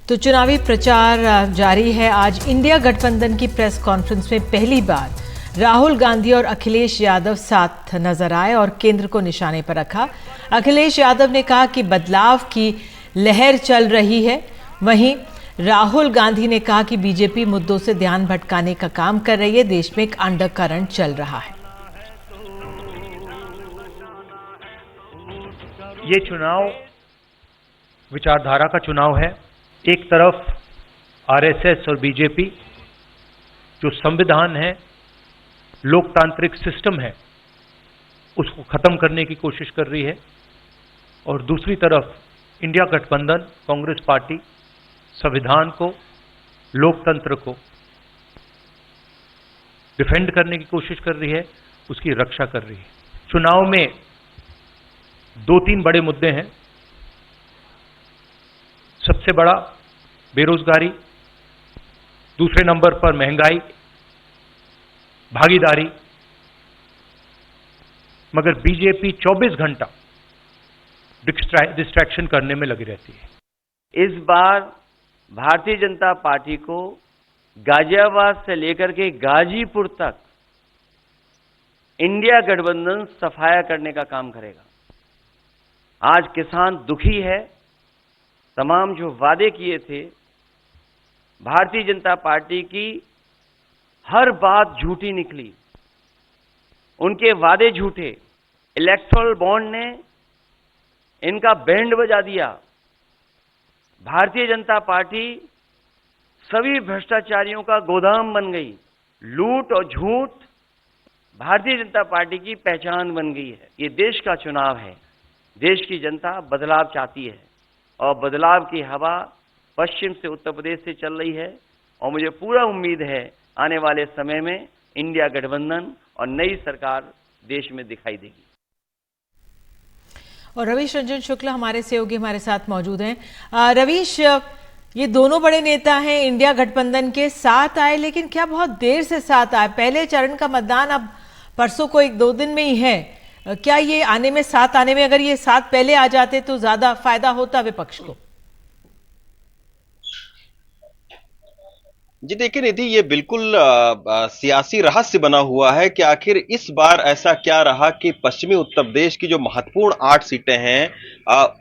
तो चुनावी प्रचार जारी है। आज इंडिया गठबंधन की प्रेस कॉन्फ्रेंस में पहली बार राहुल गांधी और अखिलेश यादव साथ नजर आए और केंद्र को निशाने पर रखा। अखिलेश यादव ने कहा कि बदलाव की लहर चल रही है, वहीं राहुल गांधी ने कहा कि बीजेपी मुद्दों से ध्यान भटकाने का काम कर रही है, देश में एक अंडरकरंट चल रहा है। ये चुनाव विचारधारा का चुनाव है। एक तरफ आरएसएस और बीजेपी जो संविधान है, लोकतांत्रिक सिस्टम है, उसको खत्म करने की कोशिश कर रही है, और दूसरी तरफ इंडिया गठबंधन कांग्रेस पार्टी संविधान को, लोकतंत्र को डिफेंड करने की कोशिश कर रही है, उसकी रक्षा कर रही है। चुनाव में दो तीन बड़े मुद्दे हैं। सबसे बड़ा बेरोजगारी, दूसरे नंबर पर महंगाई, भागीदारी। मगर बीजेपी 24 घंटा डिस्ट्रैक्शन करने में लगी रहती है। इस बार भारतीय जनता पार्टी को गाजियाबाद से लेकर के गाजीपुर तक इंडिया गठबंधन सफाया करने का काम करेगा। आज किसान दुखी है। तमाम जो वादे किए थे, भारतीय जनता पार्टी की हर बात झूठी निकली, उनके वादे झूठे। इलेक्टोरल बॉन्ड ने इनका बैंड बजा दिया। भारतीय जनता पार्टी सभी भ्रष्टाचारियों का गोदाम बन गई। लूट और झूठ भारतीय जनता पार्टी की पहचान बन गई है। ये देश का चुनाव है। देश की जनता बदलाव चाहती है और बदलाव की हवा पश्चिम से उत्तर प्रदेश से चल रही है, और मुझे पूरा उम्मीद है आने वाले समय में इंडिया गठबंधन और नई सरकार देश में दिखाई देगी। और रवीश रंजन शुक्ला हमारे सहयोगी हमारे साथ मौजूद हैं। रवीश, ये दोनों बड़े नेता हैं, इंडिया गठबंधन के साथ आए, लेकिन क्या बहुत देर से साथ आए? पहले चरण का मतदान अब परसों को 1-2 दिन में ही है। क्या ये आने में, साथ आने में, अगर ये साथ पहले आ जाते तो ज्यादा फायदा होता विपक्ष को? जी देखिए निधि, ये बिल्कुल सियासी रहस्य बना हुआ है कि आखिर इस बार ऐसा क्या रहा कि पश्चिमी उत्तर प्रदेश की जो महत्वपूर्ण 8 सीटें हैं,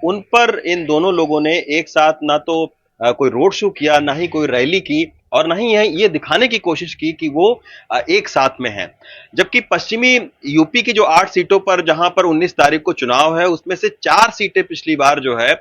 उन पर इन दोनों लोगों ने एक साथ ना तो कोई रोड शो किया, ना ही कोई रैली की, और नहीं ये दिखाने की कोशिश की कि वो एक साथ में हैं। जबकि पश्चिमी यूपी की जो 8 सीटों पर, जहां पर 19 तारीख को चुनाव है, उसमें से 4 सीटें पिछली बार जो है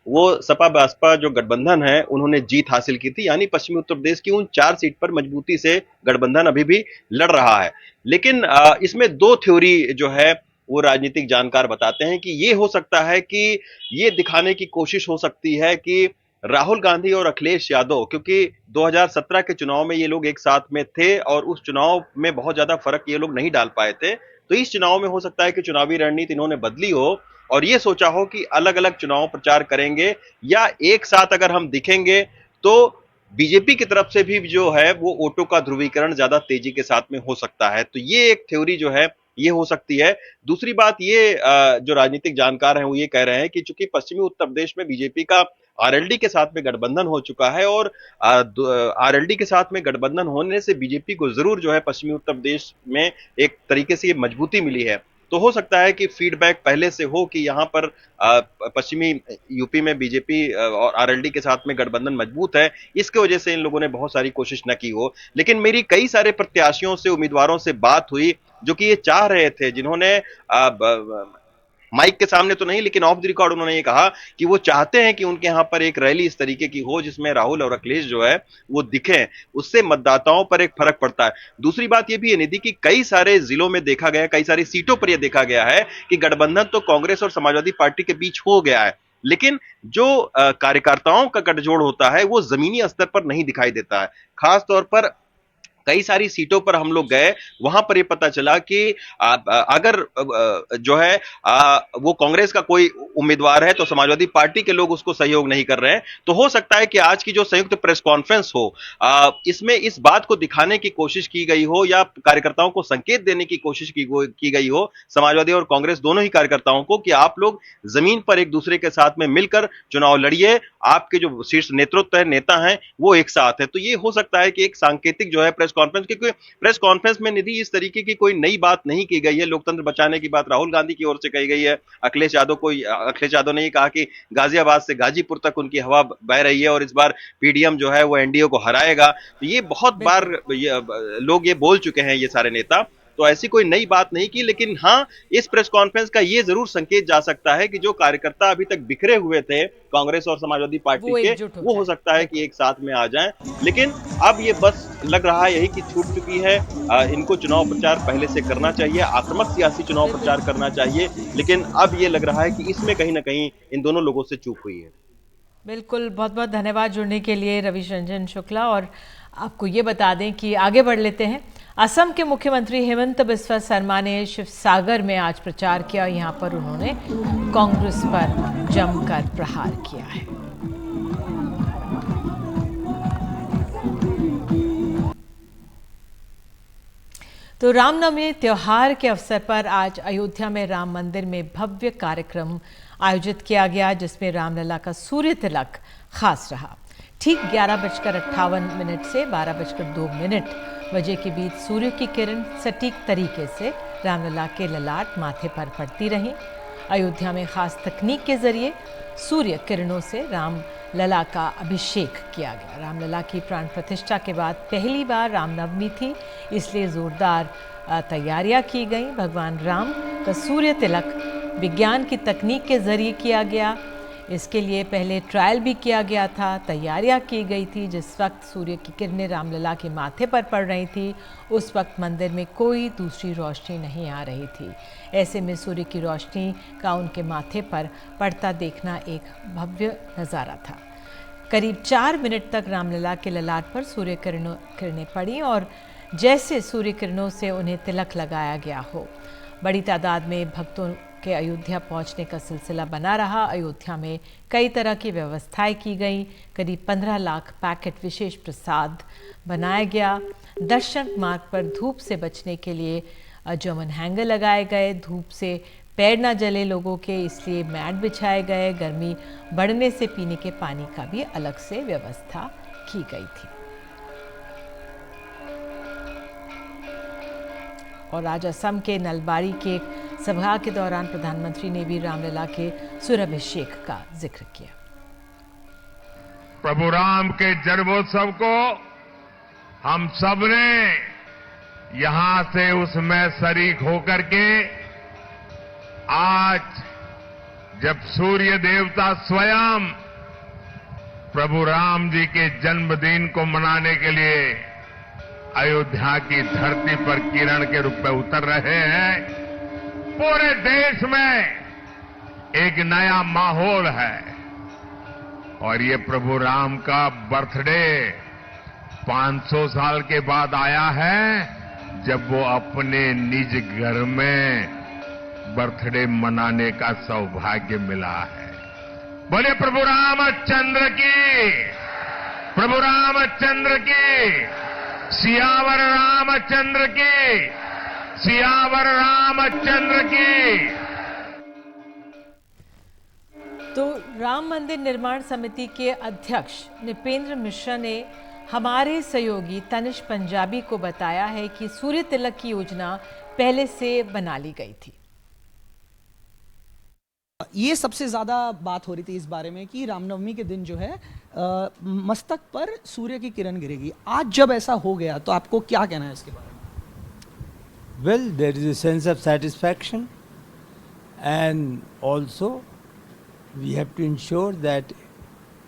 वो सपा बसपा जो गठबंधन है उन्होंने जीत हासिल की थी। यानी पश्चिमी उत्तर प्रदेश की उन 4 सीट पर मजबूती से गठबंधन अभी भी लड़ रहा है। लेकिन इसमें 2 थ्योरी जो है वो राजनीतिक जानकार बताते हैं कि ये हो सकता है कि ये दिखाने की कोशिश हो सकती है कि राहुल गांधी और अखिलेश यादव, क्योंकि 2017 के चुनाव में ये लोग एक साथ में थे और उस चुनाव में बहुत ज्यादा फर्क ये लोग नहीं डाल पाए थे, तो इस चुनाव में हो सकता है कि चुनावी रणनीति इन्होंने बदली हो और ये सोचा हो कि अलग अलग चुनाव प्रचार करेंगे, या एक साथ अगर हम दिखेंगे तो बीजेपी की तरफ से भी जो है वो वोटों का ध्रुवीकरण ज्यादा तेजी के साथ में हो सकता है। तो ये एक थ्योरी जो है ये हो सकती है। दूसरी बात, ये जो राजनीतिक जानकार हैं वो ये कह रहे हैं कि चूंकि पश्चिमी उत्तर प्रदेश में बीजेपी का आरएलडी के साथ में गठबंधन हो चुका है, और आरएलडी के साथ में गठबंधन होने से बीजेपी को जरूर जो है पश्चिमी उत्तर प्रदेश में एक तरीके से मजबूती मिली है। तो हो सकता है कि फीडबैक पहले से हो कि यहां पर पश्चिमी यूपी में बीजेपी और आरएलडी के साथ में गठबंधन मजबूत है, इसकी वजह से इन लोगों ने बहुत सारी कोशिश न की हो। लेकिन मेरी कई सारे प्रत्याशियों से, उम्मीदवारों से बात हुई जो कि ये चाह रहे थे, जिन्होंने माइक के सामने तो नहीं लेकिन ऑफ द रिकॉर्ड उन्होंने ये कहा कि वो चाहते हैं कि उनके यहां पर एक रैली इस तरीके की हो जिसमें राहुल और अखिलेश जो है वो दिखें। उससे मतदाताओं पर एक फर्क पड़ता है। दूसरी बात ये भी है निधि कि कई सारे जिलों में देखा गया, कई सारी सीटों पर यह देखा गया है कि गठबंधन तो कांग्रेस और समाजवादी पार्टी के बीच हो गया है, लेकिन जो कार्यकर्ताओं का गठजोड़ होता है वो जमीनी स्तर पर नहीं दिखाई देता है। खासतौर पर कई सारी सीटों पर हम लोग गए, वहां पर ये पता चला कि अगर जो है वो कांग्रेस का कोई उम्मीदवार है तो समाजवादी पार्टी के लोग उसको सहयोग नहीं कर रहे हैं। तो हो सकता है कि आज की जो संयुक्त प्रेस कॉन्फ्रेंस हो, इसमें इस बात को दिखाने की कोशिश की गई हो या कार्यकर्ताओं को संकेत देने की कोशिश की गई हो, समाजवादी और कांग्रेस दोनों ही कार्यकर्ताओं को, कि आप लोग जमीन पर एक दूसरे के साथ में मिलकर चुनाव लड़िए, आपके जो शीर्ष नेतृत्व है, नेता हैं, वो एक साथ है। तो ये हो सकता है कि एक सांकेतिक जो है प्रेस कॉन्फ्रेंस, क्योंकि प्रेस कॉन्फ्रेंस में निधि इस तरीके की कोई नई बात नहीं की गई है। लोकतंत्र बचाने की बात राहुल गांधी की ओर से कही गई है। अखिलेश यादव ने कहा कि गाजियाबाद से गाजीपुर तक उनकी हवा बह रही है और इस बार पीडीएम जो है वो एनडीए को हराएगा। तो ये बहुत बार लोग ये बोल चुके हैं, ये सारे नेता। तो ऐसी कोई नई बात नहीं की, लेकिन हाँ, इस प्रेस कॉन्फ्रेंस का ये जरूर संकेत जा सकता है कि जो कार्यकर्ता अभी तक बिखरे हुए थे कांग्रेस और समाजवादी पार्टी के, वो हो सकता है कि एक साथ में आ जाएं। लेकिन अब ये बस लग रहा है यही कि छूट चुकी है। इनको चुनाव प्रचार पहले से करना चाहिए, आक्रामक सियासी चुनाव प्रचार करना चाहिए, लेकिन अब ये लग रहा है कि इसमें कहीं ना कहीं इन दोनों लोगों से चूक हुई है। बिल्कुल, बहुत बहुत धन्यवाद जुड़ने के लिए रविश रंजन शुक्ला। और आपको ये बता दें कि आगे बढ़ लेते हैं। असम के मुख्यमंत्री हेमंत बिस्वा शर्मा ने शिवसागर में आज प्रचार किया। यहाँ पर उन्होंने कांग्रेस पर जमकर प्रहार किया है। तो रामनवमी त्योहार के अवसर पर आज अयोध्या में राम मंदिर में भव्य कार्यक्रम आयोजित किया गया, जिसमें रामलला का सूर्य तिलक खास रहा। ठीक 11:58 से 12:02 बजे के बीच सूर्य की किरण सटीक तरीके से रामलला के ललाट माथे पर पड़ती रही। अयोध्या में खास तकनीक के जरिए सूर्य किरणों से राम लला का अभिषेक किया गया। रामलला की प्राण प्रतिष्ठा के बाद पहली बार रामनवमी थी, इसलिए जोरदार तैयारियां की गई। भगवान राम का सूर्य तिलक विज्ञान की तकनीक के जरिए किया गया। इसके लिए पहले ट्रायल भी किया गया था, तैयारियां की गई थी। जिस वक्त सूर्य की किरणें रामलला के माथे पर पड़ रही थी, उस वक्त मंदिर में कोई दूसरी रोशनी नहीं आ रही थी। ऐसे में सूर्य की रोशनी का उनके माथे पर पड़ता देखना एक भव्य नज़ारा था। करीब 4 मिनट तक रामलला के ललाट पर सूर्य किरणें पड़ी और जैसे सूर्य किरणों से उन्हें तिलक लगाया गया हो। बड़ी तादाद में भक्तों के अयोध्या पहुंचने का सिलसिला बना रहा। अयोध्या में कई तरह की व्यवस्थाएं की गई। करीब 15 लाख पैकेट विशेष प्रसाद बनाया गया। दर्शन मार्ग पर धूप से बचने के लिए जर्मन हैंगर लगाए गए। धूप से पैर न जले लोगों के, इसलिए मैट बिछाए गए। गर्मी बढ़ने से पीने के पानी का भी अलग से व्यवस्था की गई थी। और आज असम के नलबाड़ी के सभा के दौरान प्रधानमंत्री ने भी रामलला के सूर्याभिषेक का जिक्र किया। प्रभु राम के जन्मोत्सव को हम सब ने यहां से उसमें शरीक होकर के आज जब सूर्य देवता स्वयं प्रभु राम जी के जन्मदिन को मनाने के लिए अयोध्या की धरती पर किरण के रूप में उतर रहे हैं, पूरे देश में एक नया माहौल है। और ये प्रभु राम का बर्थडे 500 साल के बाद आया है, जब वो अपने निज घर में बर्थडे मनाने का सौभाग्य मिला है। बोले प्रभु रामचंद्र की, प्रभु रामचंद्र की, सियावर रामचंद्र की, सियावर रामचंद्र की। तो राम मंदिर निर्माण समिति के अध्यक्ष नृपेंद्र मिश्रा ने हमारे सहयोगी तनिष पंजाबी को बताया है कि सूर्य तिलक की योजना पहले से बना ली गई थी। ये सबसे ज़्यादा बात हो रही थी इस बारे में कि रामनवमी के दिन जो है मस्तक पर सूर्य की किरण गिरेगी। आज जब ऐसा हो गया तो आपको क्या कहना है इसके बारे में? Well, there is a sense of satisfaction, and also we have to ensure that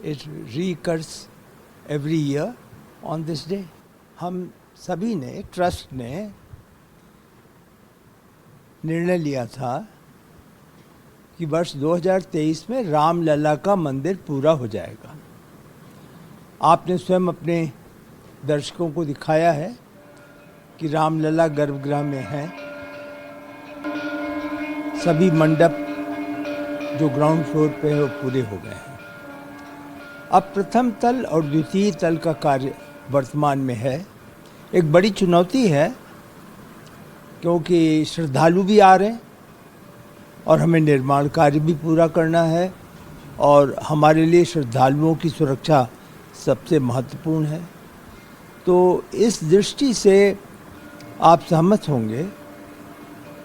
it recurs every year on this day. हम सभी ने, ट्रस्ट ने निर्णय लिया था कि वर्ष 2023 में रामलला का मंदिर पूरा हो जाएगा। आपने स्वयं अपने दर्शकों को दिखाया है कि रामलला गर्भगृह में हैं। सभी मंडप जो ग्राउंड फ्लोर पे है वो पूरे हो गए हैं। अब प्रथम तल और द्वितीय तल का कार्य वर्तमान में है। एक बड़ी चुनौती है क्योंकि श्रद्धालु भी आ रहे हैं और हमें निर्माण कार्य भी पूरा करना है और हमारे लिए श्रद्धालुओं की सुरक्षा सबसे महत्वपूर्ण है। तो इस दृष्टि से आप सहमत होंगे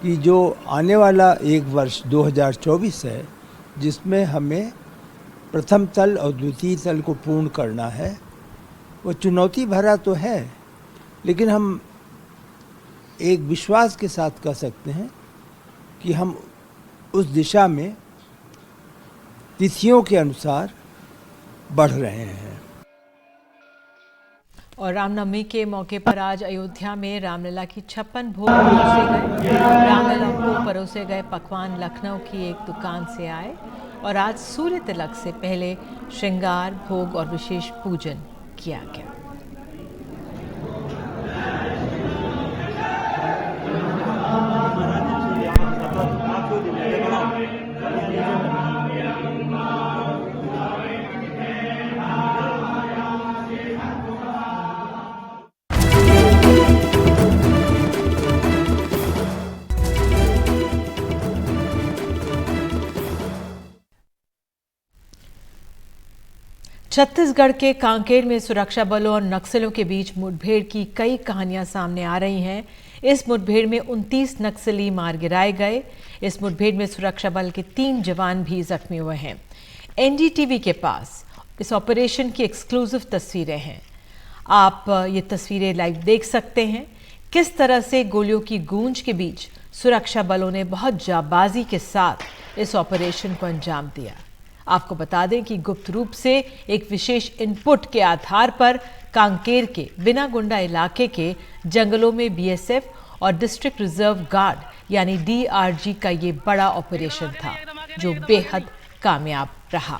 कि जो आने वाला एक वर्ष 2024 है, जिसमें हमें प्रथम तल और द्वितीय तल को पूर्ण करना है, वो चुनौती भरा तो है, लेकिन हम एक विश्वास के साथ कह सकते हैं कि हम उस दिशा में तिथियों के अनुसार बढ़ रहे हैं। और रामनवमी के मौके पर आज अयोध्या में रामलला की 56 भोग परोसे गए। रामलला को परोसे गए पकवान लखनऊ की एक दुकान से आए और आज सूर्य तिलक से पहले श्रृंगार, भोग और विशेष पूजन किया गया। छत्तीसगढ़ के कांकेर में सुरक्षा बलों और नक्सलियों के बीच मुठभेड़ की कई कहानियां सामने आ रही हैं। इस मुठभेड़ में 29 नक्सली मार गिराए गए। इस मुठभेड़ में सुरक्षा बल के 3 जवान भी जख्मी हुए हैं। एनडीटीवी के पास इस ऑपरेशन की एक्सक्लूसिव तस्वीरें हैं। आप ये तस्वीरें लाइव देख सकते हैं। किस तरह से गोलियों की गूंज के बीच सुरक्षा बलों ने बहुत जाबाजी के साथ इस ऑपरेशन को अंजाम दिया। आपको बता दें कि गुप्त रूप से एक विशेष इनपुट के आधार पर कांकेर के बिनागुंडा इलाके के जंगलों में बीएसएफ और डिस्ट्रिक्ट रिजर्व गार्ड यानी डीआरजी का ये बड़ा ऑपरेशन था, जो बेहद कामयाब रहा।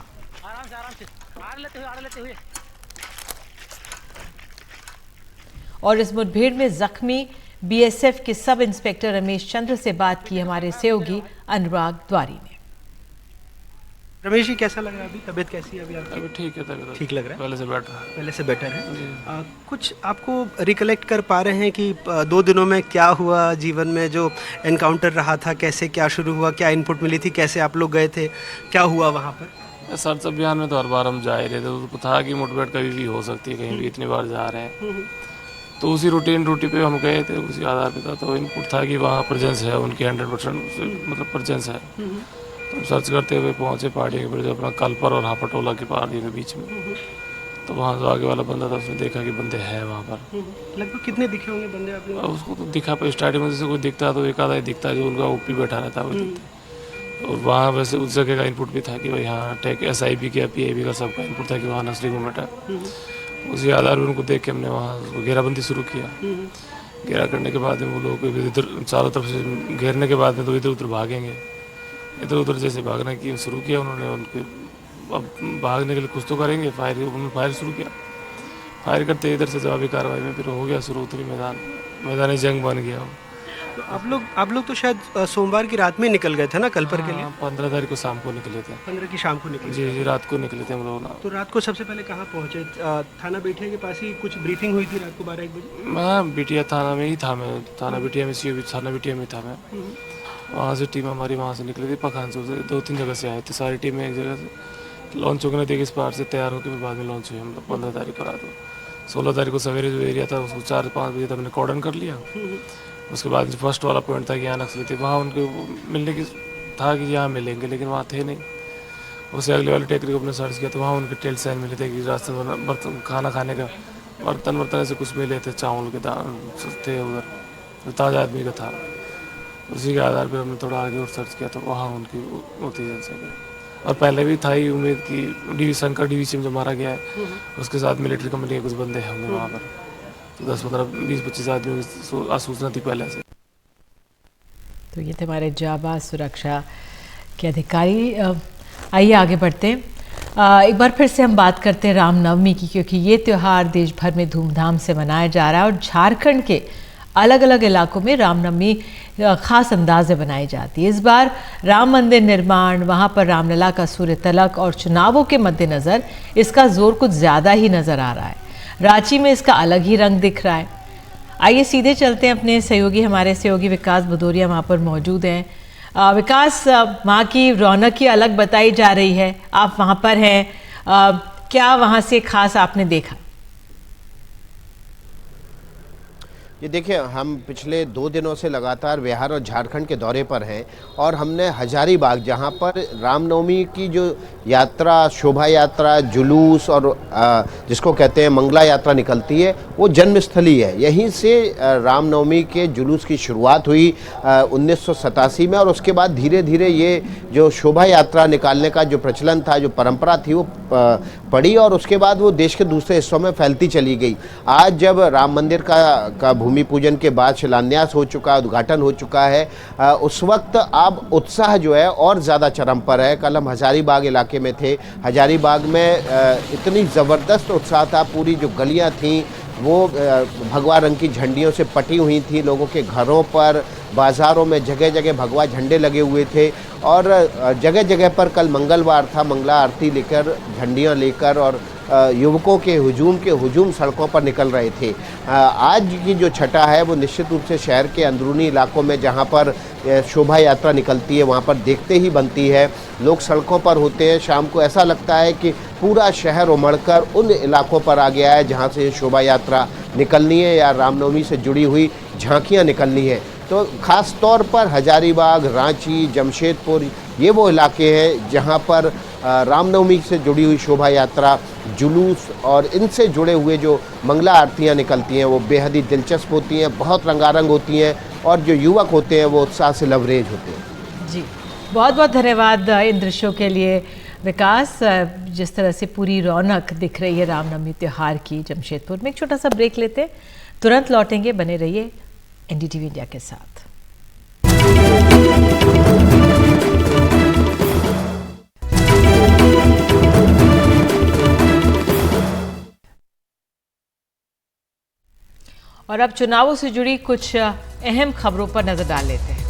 और इस मुठभेड़ में जख्मी बीएसएफ के सब इंस्पेक्टर रमेश चंद्र से बात की हमारे सहयोगी अनुराग द्वारी ने। रमेश जी, कैसा लग रहा है अभी? तबीयत कैसी है अभी आपकी? अभी ठीक है, तबीयत ठीक लग रहा है, पहले से बेटर है। पहले से बेटर है। कुछ आपको रिकलेक्ट कर पा रहे हैं कि 2 दिनों में क्या हुआ जीवन में, जो एनकाउंटर रहा था, कैसे क्या शुरू हुआ, क्या इनपुट मिली थी, कैसे आप लोग गए थे, क्या हुआ वहाँ पर? सर्च अभियान में तो हर बार हम जा ही रहे थे, तो था कि मुठभेड़ कभी भी हो सकती है, कहीं भी इतनी बार जा रहे हैं, तो उसी रूटी पे हम गए थे, उसी आधार पे था। तो इनपुट था कि वहाँ प्रेजेंस है उनकी 100% मतलब प्रेजेंस है। तो सर्च करते हुए पहुँचे पहाड़ी के जो अपना कलपर और हापटोला की पहाड़ी के बीच में। तो वहाँ जो आगे वाला बंदा था, उसने देखा कि बंदे हैं वहाँ पर। लगभग कितने दिखे होंगे बंदे आपने? उसको तो दिखा पर स्टार्टिंग में जैसे कोई दिखता है तो एक आधा ही दिखता है, जो उनका ओपी बैठा रहता है वो दिखता है। और वहाँ वैसे उस जगह का इनपुट भी था कि भाई हाँ टेक SIB का PIB का सबका इनपुट था कि वहाँ नस्ली मूवमेंट है। उसी आधार पर उनको देख के हमने वहाँ घेराबंदी शुरू किया। घेरा करने के बाद में वो लोग इधर चारों तरफ से घेरने के बाद में तो इधर उधर भागेंगे, इधर उधर जैसे भागना की शुरू किया उन्होंने। उनके अब भागने के लिए कुछ तो करेंगे, उन्होंने फायर शुरू किया। फायर करते इधर से जवाबी कार्रवाई में फिर हो गया शुरू, उतरी मैदानी जंग बन गया। तो आप लोग तो शायद सोमवार की रात में निकल गए थे ना कलपर के लिए? 15 तारीख को शाम को निकले थे। 15 की शाम को निकले? जी, रात को निकले थे हम लोग ना। तो रात को सबसे पहले कहाँ पहुँचे? थाना बिटिया के पास ही कुछ ब्रीफिंग हुई थी रात को 12-1 बजे? मैं बिटिया थाना में ही था, मैं थाना बिटिया में थाना बिटिया में था मैं। वहाँ से टीम हमारी वहाँ से निकली थी, पखानसुर से 2-3 जगह से आए थे। सारी टीमें एक जगह से लॉन्च होकर देखिए इस पार से तैयार होकर बाद में लॉन्च हुई हम लोग 15 तारीख को रात को। 16 तारीख को सवेरे जो एरिया था उसको 4-5 बजे तक हमने कॉर्डन कर लिया। उसके बाद फर्स्ट वाला पॉइंट था कि यहाँ नक्सली थे, वहाँ उनके मिलने की था कि यहाँ मिलेंगे, लेकिन वहाँ थे नहीं। उससे अगले वाले टेकरी को अपने सर्च किया तो वहाँ उनके टेल साइन मिले थे कि रास्ते में बर्तन खाना खाने का बर्तन ऐसे कुछ मिले थे, चावल के दान थे उधर, जो ताज़ा आदमी का था। उसी के आधार पर हमने थोड़ा आगे और सर्च किया तो वहाँ उनकी होती जनसंख्या। और पहले भी था ही उम्मीद कि शंकर डिवीजन जो मारा गया है उसके साथ मिलिट्री कंपनी के कुछ बंदे होंगे वहाँ पर। तो 10-15-20-25 आदमियों की सूचना थी पहले से। तो ये थे हमारे जाबाज सुरक्षा के अधिकारी। आइए आगे बढ़ते हैं। एक बार फिर से हम बात करते हैं रामनवमी की, क्योंकि ये त्यौहार देश भर में धूमधाम से मनाया जा रहा है और झारखंड के अलग अलग इलाकों में रामनवमी खास अंदाज में बनाई जाती है। इस बार राम मंदिर निर्माण, वहाँ पर रामलला का सूर्य तलक और चुनावों के मद्देनज़र इसका जोर कुछ ज़्यादा ही नज़र आ रहा है। रांची में इसका अलग ही रंग दिख रहा है। आइए सीधे चलते हैं अपने सहयोगी, हमारे सहयोगी विकास भदौरिया वहाँ पर मौजूद हैं। विकास, वहाँ की रौनक ही अलग बताई जा रही है, आप वहाँ पर हैं, क्या वहाँ से खास आपने देखा? ये देखिए, हम पिछले 2 दिनों से लगातार बिहार और झारखंड के दौरे पर हैं और हमने हजारीबाग, जहाँ पर रामनवमी की जो यात्रा, शोभा यात्रा, जुलूस और जिसको कहते हैं मंगला यात्रा निकलती है, वो जन्मस्थली है। यहीं से रामनवमी के जुलूस की शुरुआत हुई 1987 में और उसके बाद धीरे धीरे ये जो शोभा यात्रा निकालने का जो प्रचलन था, जो परंपरा थी, वो पड़ी और उसके बाद वो देश के दूसरे हिस्सों में फैलती चली गई। आज जब राम मंदिर का भूमि पूजन के बाद शिलान्यास हो चुका, उद्घाटन हो चुका है, उस वक्त अब उत्साह जो है और ज़्यादा चरम पर है। कल हम हजारीबाग इलाके में थे। हजारीबाग में इतनी ज़बरदस्त उत्साह था, पूरी जो गलियां थीं वो भगवा रंग की झंडियों से पटी हुई थी। लोगों के घरों पर, बाज़ारों में जगह जगह भगवा झंडे लगे हुए थे और जगह जगह पर कल मंगलवार था, मंगला आरती लेकर, झंडियाँ लेकर और युवकों के हुजूम सड़कों पर निकल रहे थे। आज की जो छठा है वो निश्चित रूप से शहर के अंदरूनी इलाकों में जहाँ पर शोभा यात्रा निकलती है वहाँ पर देखते ही बनती है। लोग सड़कों पर होते हैं। शाम को ऐसा लगता है कि पूरा शहर उमड़कर उन इलाकों पर आ गया है जहाँ से शोभा यात्रा निकलनी है या रामनवमी से जुड़ी हुई झांकियाँ निकलनी है। तो ख़ास तौर पर हजारीबाग, रांची, जमशेदपुर, ये वो इलाके हैं जहाँ पर रामनवमी से जुड़ी हुई शोभा यात्रा, जुलूस और इनसे जुड़े हुए जो मंगला आरतियाँ निकलती हैं वो बेहद ही दिलचस्प होती हैं, बहुत रंगारंग होती हैं और जो युवक होते हैं वो उत्साह से लबरेज होते हैं। जी, बहुत बहुत धन्यवाद इन दृश्यों के लिए विकास। जिस तरह से पूरी रौनक दिख रही है रामनवमी त्यौहार की जमशेदपुर में। एक छोटा सा ब्रेक लेते हैं, तुरंत लौटेंगे, बने रहिए एनडीटीवी इंडिया के साथ। और अब चुनावों से जुड़ी कुछ अहम खबरों पर नजर डाल लेते हैं।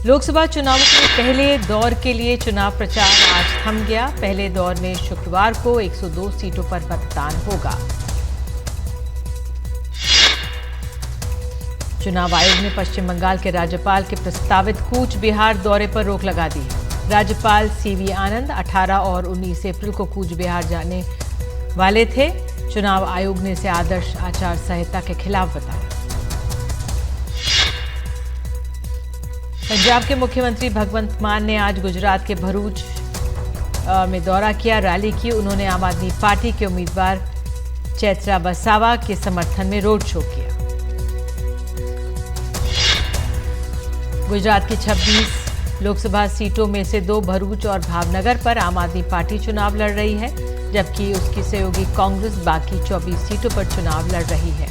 लोकसभा चुनावों के पहले दौर के लिए चुनाव प्रचार आज थम गया। पहले दौर में शुक्रवार को 102 सीटों पर मतदान होगा। चुनाव आयोग ने पश्चिम बंगाल के राज्यपाल के प्रस्तावित कूच बिहार दौरे पर रोक लगा दी है। राज्यपाल सीवी आनंद 18 और 19 अप्रैल को कूच बिहार जाने वाले थे। चुनाव आयोग ने इसे आदर्श आचार संहिता के खिलाफ बताया। पंजाब के मुख्यमंत्री भगवंत मान ने आज गुजरात के भरूच में दौरा किया, रैली की। उन्होंने आम आदमी पार्टी के उम्मीदवार चैत्रा वसावा के समर्थन में रोड शो किया। गुजरात की 26 लोकसभा सीटों में से 2 भरूच और भावनगर पर आम आदमी पार्टी चुनाव लड़ रही है, जबकि उसकी सहयोगी कांग्रेस बाकी 24 सीटों पर चुनाव लड़ रही है।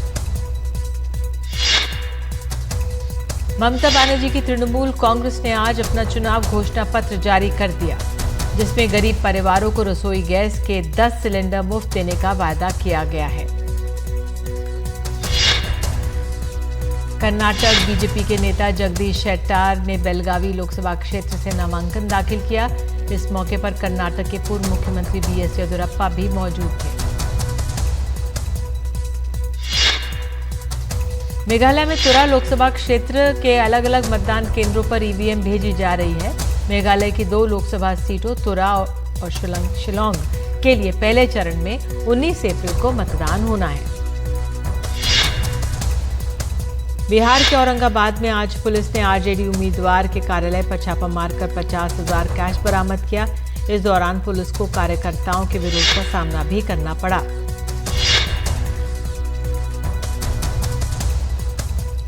ममता बनर्जी की तृणमूल कांग्रेस ने आज अपना चुनाव घोषणा पत्र जारी कर दिया, जिसमें गरीब परिवारों को रसोई गैस के 10 सिलेंडर मुफ्त देने का वादा किया गया है। कर्नाटक बीजेपी के नेता जगदीश शेट्टार ने बेलगावी लोकसभा क्षेत्र से नामांकन दाखिल किया। इस मौके पर कर्नाटक के पूर्व मुख्यमंत्री बीएस येदियुरप्पा भी मौजूद थे। मेघालय में तुरा लोकसभा क्षेत्र के अलग अलग मतदान केंद्रों पर ईवीएम भेजी जा रही है। मेघालय की 2 लोकसभा सीटों तुरा और शिलोंग के लिए पहले चरण में 19 अप्रैल को मतदान होना है। बिहार के औरंगाबाद में आज पुलिस ने आरजेडी उम्मीदवार के कार्यालय पर छापा मारकर 50,000 कैश बरामद किया। इस दौरान पुलिस को कार्यकर्ताओं के विरोध का सामना भी करना पड़ा।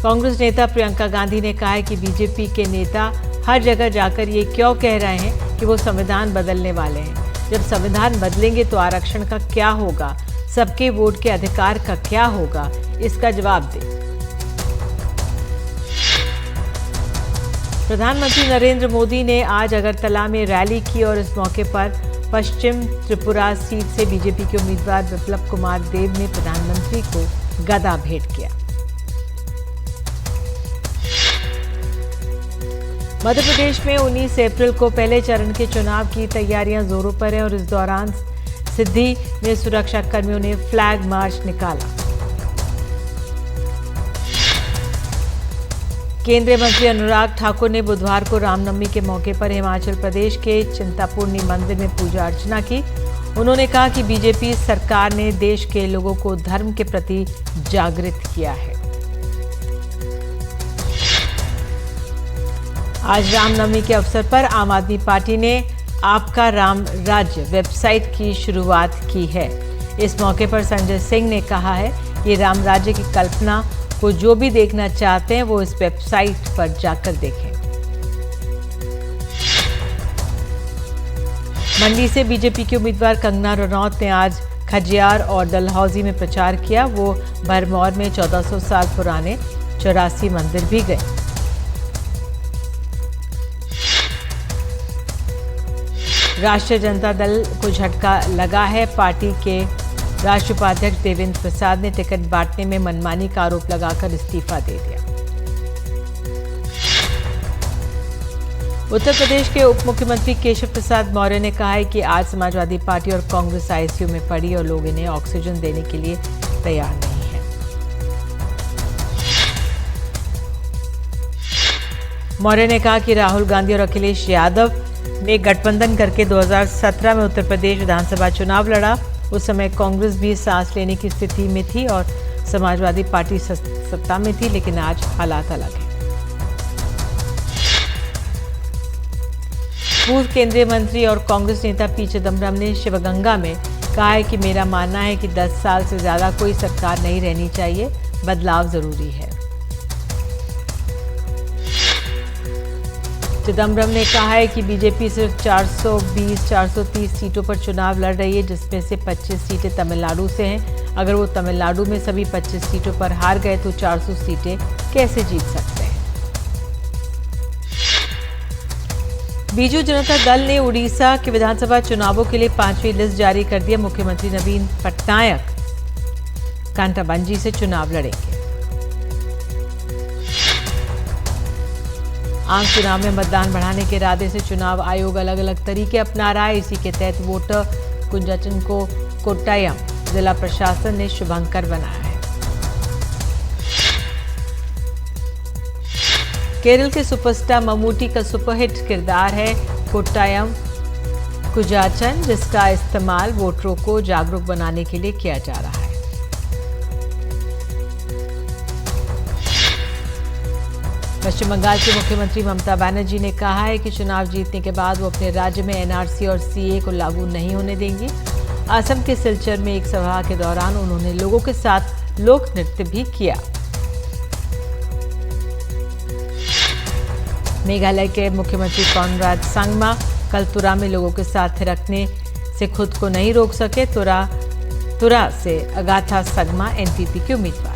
कांग्रेस नेता प्रियंका गांधी ने कहा है कि बीजेपी के नेता हर जगह जाकर ये क्यों कह रहे हैं कि वो संविधान बदलने वाले हैं। जब संविधान बदलेंगे तो आरक्षण का क्या होगा, सबके वोट के अधिकार का क्या होगा, इसका जवाब दें। प्रधानमंत्री नरेंद्र मोदी ने आज अगरतला में रैली की और इस मौके पर पश्चिम त्रिपुरा सीट से बीजेपी के उम्मीदवार बिप्लब कुमार देब ने प्रधानमंत्री को गदा भेंट किया। मध्य प्रदेश में 19 अप्रैल को पहले चरण के चुनाव की तैयारियां जोरों पर हैं और इस दौरान सिद्धि में सुरक्षा कर्मियों ने फ्लैग मार्च निकाला। केंद्रीय मंत्री अनुराग ठाकुर ने बुधवार को रामनवमी के मौके पर हिमाचल प्रदेश के चिंतापूर्णी मंदिर में पूजा अर्चना की। उन्होंने कहा कि बीजेपी सरकार ने देश के लोगों को धर्म के प्रति जागृत किया है। आज रामनवमी के अवसर पर आम आदमी पार्टी ने आपका राम राज्य वेबसाइट की शुरुआत की है। इस मौके पर संजय सिंह ने कहा है कि राम राज्य की कल्पना को जो भी देखना चाहते हैं वो इस वेबसाइट पर जाकर देखें। मंडी से बीजेपी की उम्मीदवार कंगना रनौत ने आज खजियार और डलहौजी में प्रचार किया। वो भरमौर में 1400 साल पुराने 84 मंदिर भी गए। राष्ट्रीय जनता दल को झटका लगा है। पार्टी के राष्ट्रीय उपाध्यक्ष देवेंद्र प्रसाद ने टिकट बांटने में मनमानी का आरोप लगाकर इस्तीफा दे दिया। उत्तर प्रदेश के उप मुख्यमंत्री केशव प्रसाद मौर्य ने कहा है कि आज समाजवादी पार्टी और कांग्रेस आईसीयू में पड़ी और लोग इन्हें ऑक्सीजन देने के लिए तैयार नहीं है। मौर्य ने कहा कि राहुल गांधी और अखिलेश यादव ने गठबंधन करके 2017 में उत्तर प्रदेश विधानसभा चुनाव लड़ा। उस समय कांग्रेस भी सांस लेने की स्थिति में थी और समाजवादी पार्टी सत्ता में थी, लेकिन आज हालात अलग हैं। पूर्व केंद्रीय मंत्री और कांग्रेस नेता पी चिदम्बरम ने शिवगंगा में कहा है कि मेरा मानना है कि 10 साल से ज्यादा कोई सरकार नहीं रहनी चाहिए, बदलाव जरूरी है। चिदम्बरम ने कहा है कि बीजेपी सिर्फ 420-430 सीटों पर चुनाव लड़ रही है, जिसमें से 25 सीटें तमिलनाडु से हैं। अगर वो तमिलनाडु में सभी 25 सीटों पर हार गए तो 400 सीटें कैसे जीत सकते हैं। बीजू जनता दल ने उड़ीसा के विधानसभा चुनावों के लिए 5वीं लिस्ट जारी कर दी। मुख्यमंत्री नवीन पटनायक कांटाबंजी से चुनाव लड़ेंगे। आम चुनाव में मतदान बढ़ाने के इरादे से चुनाव आयोग अलग अलग तरीके अपना रहा है। इसी के तहत वोटर कुंजाचन को कोट्टायम जिला प्रशासन ने शुभंकर बनाया है। केरल के सुपरस्टार ममूटी का सुपरहिट किरदार है कोट्टायम कुंजाचन, जिसका इस्तेमाल वोटरों को जागरूक बनाने के लिए किया जा रहा है। पश्चिम बंगाल की मुख्यमंत्री ममता बनर्जी ने कहा है कि चुनाव जीतने के बाद वो अपने राज्य में एनआरसी और सीए को लागू नहीं होने देंगी। असम के सिलचर में एक सभा के दौरान उन्होंने लोगों के साथ लोक नृत्य भी किया। मेघालय के मुख्यमंत्री कॉनराड संगमा कल तुरा में लोगों के साथ थिरकने से खुद को नहीं रोक सके। तुरा से अगाथा संगमा एनपीपी के उम्मीदवार।